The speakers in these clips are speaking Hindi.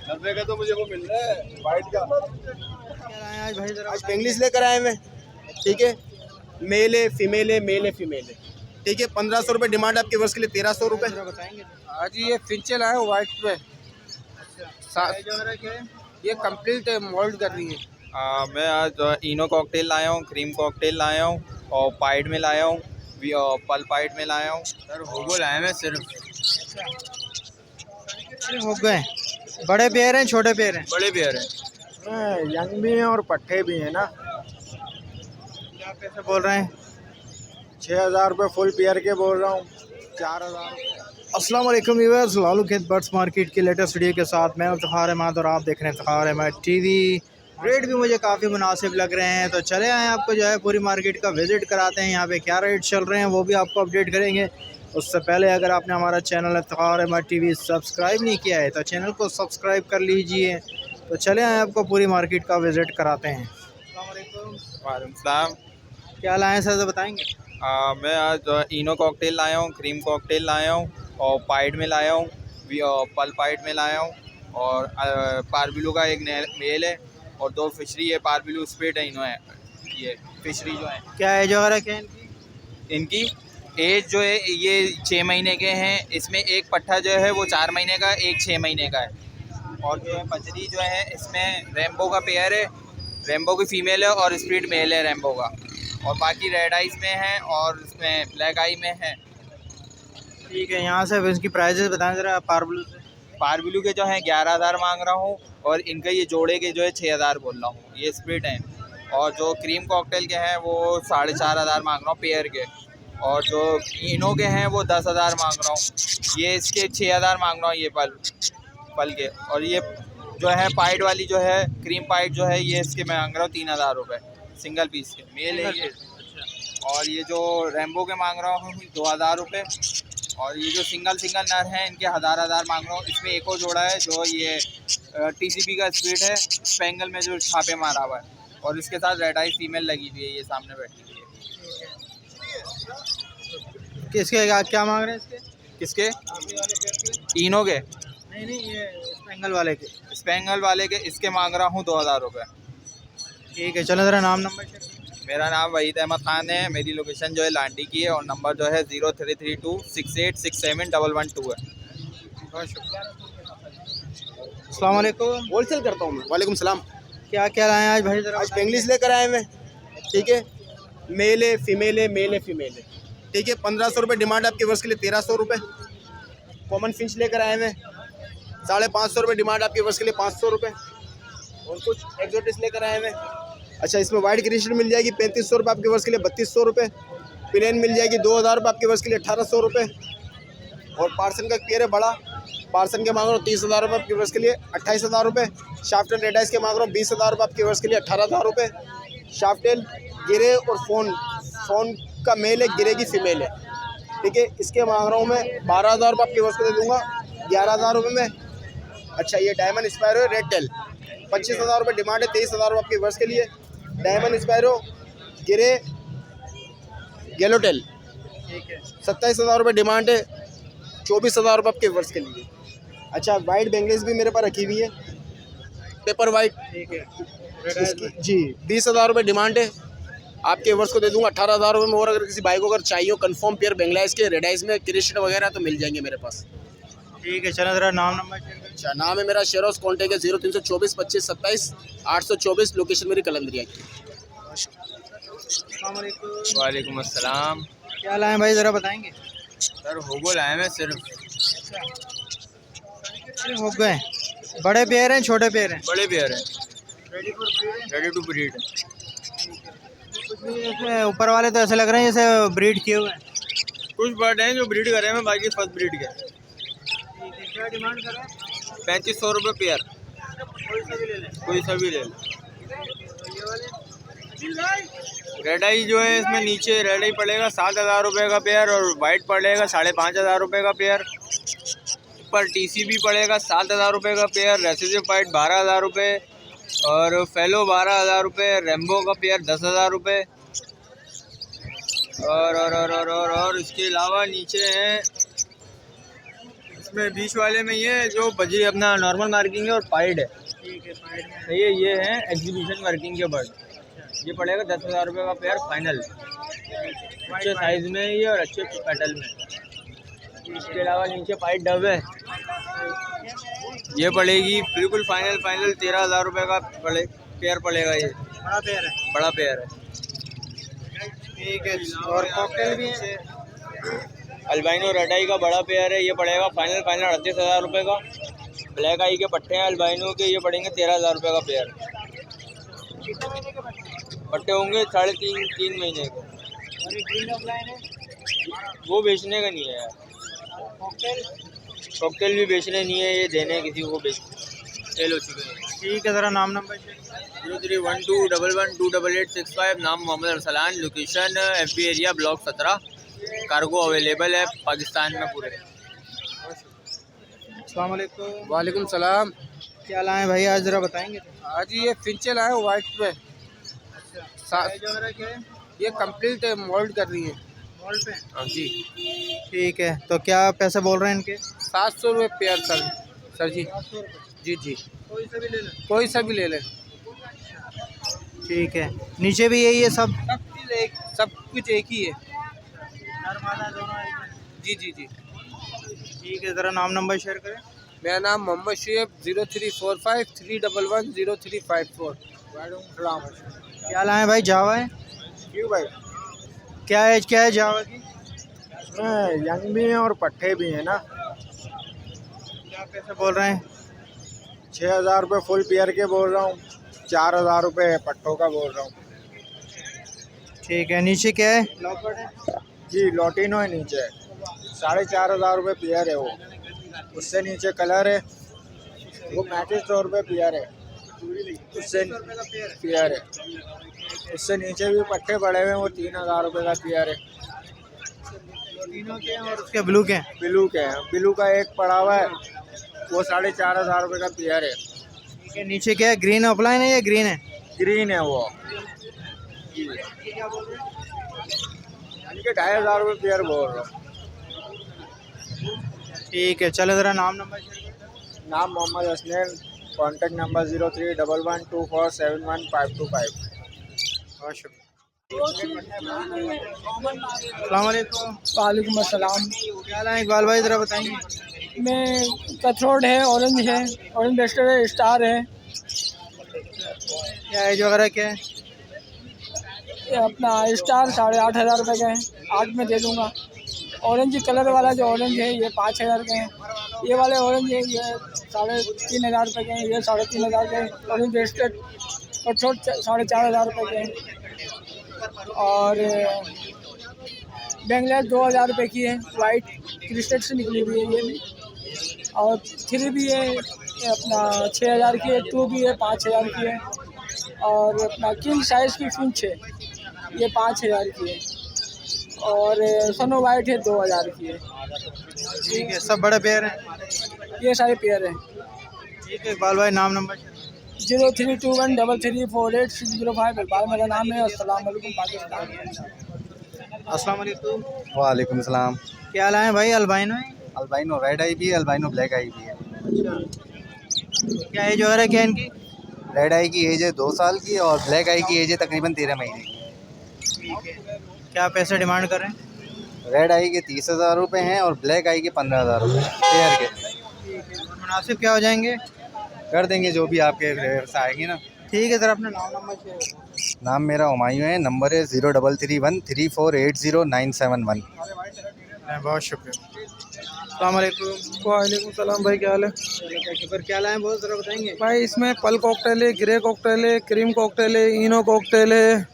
90 का तो मुझे वो मिल रहा है वाइट का। क्या लाए आज भाई जरा आज बेंगलीस लेकर आए मैं, ठीक है। मेल है, फीमेल है, मेल है, फीमेल है, ठीक है। 1500 रुपये डिमांड आपके वर्ष के लिए, 1300 रुपये। जरा बताएंगे। आज ये फिंचल आए वाइट पे, प्राइस वगैरह क्या है? ये कंप्लीट मोल्ड कर रही है। मैं आज इनो कॉकटेल लाया हूँ, क्रीम कॉकटेल लाया हूँ और पाइड में लाया हूँ, पल पाइड में लाया हूँ। सर होगो लाए मैं सिर्फ। हो गए बड़े पेयर हैं छोटे पेयर हैं? बड़े पेयर हैं। यंग भी हैं और पट्टे भी हैं ना। क्या कैसे बोल रहे हैं? 6000 रुपये फुल पेयर के बोल रहा हूँ, 4000। अस्सलाम वालेकुम व्यूअर्स, लालू खेत बर्ड्स मार्केट की लेटेस्ट वीडियो के साथ मैं इफ्तिखार अहमद और आप देख रहे हैं इफ्तिखार अहमद टीवी। रेट भी मुझे काफ़ी मुनासिब लग रहे हैं, तो चले आए आपको जो है पूरी मार्केट का विज़िट कराते हैं। यहाँ पे क्या रेट चल रहे हैं वो भी आपको अपडेट करेंगे। उससे पहले अगर आपने हमारा channel Iftikhar Ahmed TV subscribe नहीं किया है तो चैनल को सब्सक्राइब कर लीजिए। तो चले आए आपको पूरी मार्केट का विज़िट कराते हैं। वालेकुम सलाम। क्या लाए हैं सर, बताएँगे? मैं आज इनो कॉकटेल लाया हूँ, क्रीम कॉकटेल लाया हूँ और पाइड में लाया हूँ, पल पाइड में लाया हूँ और पारबिलू का एक मेल है और 2 फिशरी है। पारबिलू स्प्लिट है, इनो है ये फिशरी जो है। क्या एज वगैरह क्या है इनकी? इनकी एज जो है ये 6 महीने के हैं। इसमें एक पट्ठा जो है वो 4 महीने का, एक 6 महीने का है। और जो है बजरी जो है इसमें रेम्बो का पेयर है, रेम्बो की फ़ीमेल है और स्प्लिट मेल है रेम्बो का। और बाकी रेड आइज में है और इसमें ब्लैक आई में है। ठीक है, यहाँ से इसकी प्राइजेस बताएं ज़रा पारब्लू से। पारबिलू के जो है 11,000 मांग रहा हूँ और इनका ये जोड़े के जो है 6,000 बोल रहा हूँ, ये स्प्लिट हैं। और जो क्रीम कॉकटेल के हैं वो 4,500 मांग रहा हूँ पेयर के। और जो इनो के हैं वो 10,000 मांग रहा हूँ, ये इसके 6,000 मांग रहा हूँ ये पल के। और ये जो है पाइड वाली जो है क्रीम पाइड जो है ये इसके मैं मांग रहा हूँ 3,000 रुपये सिंगल पीस के, मेल है ये। और ये जो रेम्बो के मांग रहा हूँ 2,000 रुपये। और ये जो सिंगल नर हैं इनके 1,000 मांग रहा हूँ। इसमें एक और जोड़ा है जो ये टीसीपी का स्प्लिट है, स्पेंगल में जो छापे मारा हुआ है। और इसके साथ रेड आई फीमेल लगी हुई है, ये सामने बैठी हुई है। किसके क्या मांग रहे हैं इसके? किसके? के? इनो के, नहीं ये स्पेंगल वाले के। स्पेंगल वाले के इसके मांग रहा हूँ 2,000 रुपये। ठीक है, चलो ज़रा नाम नंबर शेयर करें। मेरा नाम वहीद अहमद ख़ान है, मेरी लोकेशन जो है लांडी की है और नंबर जो है 0332686712 है। बहुत शुक्रिया। अस्सलाम वालेकुम। होलसेल करता हूँ मैं। वालेकुम सलाम। क्या क्या लाए हैं आज भाई जरा? आज बेंगलीस लेकर आए मैं, ठीक है। मेल है, फीमेल है, मेल है, फीमेल है, ठीक है। 1500 रुपये डिमांड आपके वर्ष के लिए, 1300 रुपये। कॉमन फिंच लेकर आए मैं, 550 रुपये डिमांड आपके वर्ष के लिए, 500 रुपये। और कुछ एक्जोटिस लेकर आए मैं। अच्छा, इसमें वाइट क्रिस्टल मिल जाएगी 3500 रुपये आपके वर्ष के लिए, 3200 रुपये। प्लेन मिल जाएगी 2,000 रुपये आपके वर्ष के लिए, 1800 रुपये। और पार्सन का पेयर है बड़ा, पार्सन के मांग रहा हूँ 30,000 रुपये आपके वर्ष के लिए, 28,000 रुपये। शाफ्टेल रेड आइस के मांग रहा हूँ 20,000 रुपये आपके वर्ष के लिए, 18,000 रुपये। शाफ्टेल गिरे और फोन का मेल है, गिरे की फीमेल है, ठीक है। इसके मांग रहा हूँ मैं 12,000 रुपये आपके वर्ष को दे दूँगा, 11,000 रुपये में। अच्छा, ये डायमंड स्पैरो है रेड टेल, 25,000 रुपये डिमांड है, 23,000 रुपये आपके वर्ष के लिए। डायमंड स्पैरो गिरे येलो टेल, ठीक है। 27,000 रुपये डिमांड है, 24,000 रुपये आपके वर्ष के लिए। अच्छा, वाइट बेंगलीस भी मेरे पास रखी हुई है, पेपर वाइट, ठीक है। इसकी जी 20,000 रुपये डिमांड है, आपके वर्ष को दे दूंगा 18,000 रुपये में। और अगर किसी भाई को अगर चाहिए हो कंफर्म पेयर बेंगलाइज के रेड आइस में क्रिस्टल वगैरह तो मिल जाएंगे मेरे पास। ठीक है, चलो ज़रा नाम नंबर शेयर करें। अच्छा, नाम है मेरा शेरोज, कॉन्टैक्ट है 0324 25 27 824। लोकेशन मेरी कलंदरिया की। अस्सलाम वालेकुम। वालेकुम अस्सलाम। क्या लाए हैं भाई जरा बताएंगे? सर होगो लाए मैं सिर्फ। हो गए बड़े पेयर हैं छोटे पेयर हैं? बड़े पेयर हैं, रेडी रेडी टू ब्रीड। कुछ भी ऐसे ऊपर वाले तो ऐसे लग रहे हैं जैसे ब्रीड किए हुए हैं। कुछ बर्ड हैं जो ब्रीड कर रहे हैं, बाकी फर्स्ट ब्रीड के। ठीक है, क्या डिमांड कर रहे हैं? 3500 रुपये पेयर, कोई सा भी ले लें। कोई सा भी ले लो। ये वाले रेड आई जो है इसमें नीचे रेड आई पड़ेगा 7,000 रुपये का पेयर और वाइट पड़ेगा 5,500 रुपये का पेयर। ऊपर टीसी भी पड़ेगा 7,000 रुपये का पेयर, रेसिसिव वाइट 12,000 रुपये और फेलो 12,000 रुपये, रेम्बो का पेयर 10,000 रुपये। और इसके अलावा नीचे हैं इसमें बीच वाले में ये जो बजी अपना नॉर्मल मार्किंग है और पाइड है। ठीक है, साइड में तो ये है एग्जीबिशन वर्किंग के बर्ड। ये पड़ेगा 10,000 रुपये का पेयर फाइनल, अच्छे साइज़ में ये और अच्छे पेटल में। इसके अलावा नीचे पाइड डब है, ये पड़ेगी बिल्कुल फाइनल 13,000 रुपये का पेयर पड़ेगा। ये बड़ा पेयर है। बड़ा पेयर है। ठीक है, और कॉकटेल भी है। अल्बाइनो रेड आई का बड़ा पेयर है, ये पड़ेगा फाइनल 38,000 रुपये का। ब्लैक आई के पट्टे हैं अल्बाइनो के, ये पड़ेंगे 13,000 रुपये का पेयर। पट्टे होंगे 3.5 महीने के। और ये ग्रीन ऑफलाइन है। वो बेचने का नहीं है यार। कॉकटेल भी बेचने नहीं है, ये देने किसी को बेच सेल हो चुके हैं। ठीक है, ज़रा नाम नंबर 0312112885। नाम Mohammad Arsalan, location FB area block 17। Cargo available है पाकिस्तान में पूरे। अस्सलाम वालेकुम। वालेकुम सलाम। क्या लाए भाई आज, ज़रा बताएंगे? आज ये फिंचल आए वाइट पे। क्या है? ये कंप्लीट मोल्ड कर रही है। मॉल पे। हाँ जी। ठीक है, तो क्या पैसे बोल रहे हैं इनके? 700 रुपये पेयर सर जी। जी जी, कोई सा भी ले लो। कोई सा भी ले लें। ठीक है, नीचे भी यही है सब? सब कुछ एक ही है। जी जी जी। ठीक है, ज़रा नाम नंबर शेयर करें। मेरा नाम मोहम्मद शेब 0345310354। क्या लाए भाई? जावा है? क्यों भाई? क्या है जावा की? यंग भी हैं और पट्टे भी हैं ना। क्या पैसे बोल रहे हैं? 6,000 रुपये फुल पेयर के बोल रहा हूँ, 4,000 रुपये पट्टों का बोल रहा हूँ। ठीक है, नीचे क्या है? लॉकअप है? जी लॉटिनो है नीचे, 4,500 रुपये पेयर है वो। उससे नीचे कलर है, वो 3500 रुपये पेयर है। उससे पेयर है, उससे नीचे भी पट्टे पड़े हुए हैं, वो 3,000 रुपये का पेयर है। तीनों के हैं और उसके ब्लू के हैं? ब्लू के हैं, ब्लू का एक पड़ा हुआ है, वो 4,500 रुपये का पेयर है। ठीक है, नीचे क्या है? ग्रीन ऑफलाइन है या ग्रीन है? ग्रीन है वो, इनके 2,500 रुपये पेयर बोल रहा हूँ। ठीक है, चलो ज़रा नाम नंबर शेयर करें। नाम मोहम्मद हसनैन, कॉन्टैक्ट नंबर 0311247525। बहुत शुक्रिया। अस्सलाम वालेकुम। वालेकुम अस्सलाम। क्या लाए इकबाल भाई, ज़रा बताएंगे? में कथरोट है, ऑरेंज है, ऑरेंज बेस्टर है, स्टार है। क्या एज वगैरह क्या है? ये अपना स्टार 8,500 रुपये का है, 8 में दे दूँगा। ऑरेंज कलर वाला जो ऑरेंज है ये 5,000 के हैं। ये वाले ऑरेंज है ये 3,500 रुपये के हैं, ये 3,500 के हैं। ऑरेंज बेस्टर कथरोट 4,500 रुपये के हैं। और बेंगलेट 2,000 रुपये की है, वाइट क्रिस्टल से निकली हुई है ये भी। और 3 भी है, ये अपना 6,000 की है। 2 भी है, 5,000 की है। और अपना किंग साइज़ की फिंच है, ये 5,000 की है। और सनो वाइट है, 2,000 की है। ठीक है, सब बड़े पेयर हैं? ये सारे पेयर हैं। ठीक है इकबाल भाई, नाम नंबर शेयर करें। 0321334605। इकबाल मेरा नाम है। अस्सलाम वालेकुम पाकिस्तान। अस्सलाम वालेकुम। वालेकुम सलाम। क्या लाए भाई? अल्बाइनो है? अल्बाइनो रेड आई भी है, अल्बाइनो ब्लैक आई भी है। क्या एज वगैरह क्या है इनकी? रेड आई की एज है 2 साल की और ब्लैक आई की एज है तकरीबन 13 महीने की। क्या पैसे डिमांड कर रहे हैं? रेड आई के 30,000 रुपये हैं और ब्लैक आई के 15,000 रुपये पेयर के। मुनासिब क्या हो जाएंगे? कर देंगे जो भी आपके रेट्स आएंगे ना। ठीक है सर, अपना नाम नंबर शेयर करें। नाम मेरा हुमायूं है, नंबर है 03313480,971। बहुत शुक्रिया। अस्सलाम वालेकुम। वालेकुम सलाम भाई, क्या हाल है? शुक्र। क्या लाए बहुत ज़रा बताएंगे? भाई इसमें पल कॉकटेल है, ग्रे कॉकटेल है, क्रीम कॉकटेल है, इनो कॉकटेल है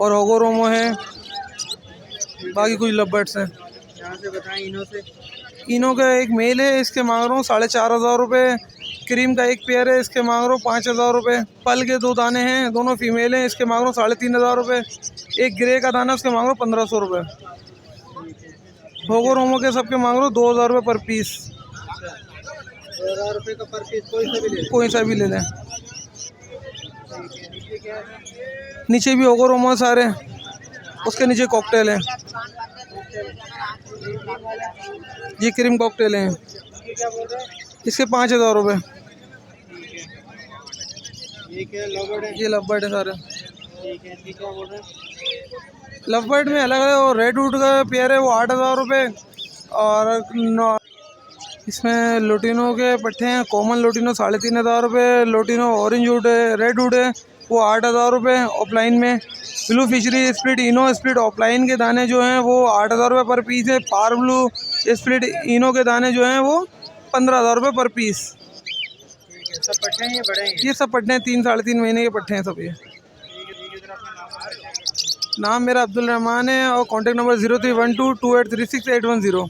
और होगो रोमो है। बाकी कुछ लबर्ड्स हैं। यहाँ से बताएं इनों से। इनो का एक मेल है, इसके मांग रहा हूँ 4,500 रुपये। क्रीम का एक पेयर है, इसके मांग रहा हूँ 5,000 रुपये। पल के 2 दाने हैं, दोनों फीमेल हैं, इसके मांग रहा हूँ 3,500 रुपये। एक ग्रे का दाना, उसके मांग रहा हूँ 1,500 रुपये। होगो रोमो के सबके मांग रहा हूँ 2,000 रुपये पर पीस। 2,000 रुपये का पर पीस कोई सा भी ले लें। कोई सा भी ले लें। नीचे भी होगो रोमो सारे, उसके नीचे कॉकटेल है। ये क्रीम कॉकटेल हैं, क्या बोल रहे हैं? इसके 5,000 रुपये। ये क्या लवर्ड है? ये लव बर्ड है सारे। ठीक है, क्या बोल रहे हैं? लव बर्ड में अलग अलग, और रेड वुड का पेयर है वो 8,000 रुपये। और इसमें लोटिनो के पट्टे हैं, कॉमन लोटिनो 3,500 रुपये, लोटिनो ऑरेंज वुड है, रेड वुड है वो 8,000 रुपये ऑफलाइन में। ब्लू फिशरी स्प्लिट इनो स्प्लिट ऑफलाइन के दाने जो हैं वो 8,000 रुपये पर पीस है। पार ब्लू स्प्लिट इनो के दाने जो हैं वो 15,000 रुपये पर पीस। ठीक है, सब पट्टे हैं ये बड़े हैं? ये सब पट्टे हैं, 3 साढ़े 3 महीने के पट्टे हैं सब ये। नाम मेरा अब्दुल रहमान है और कॉन्टैक्ट नंबर 03122836 810।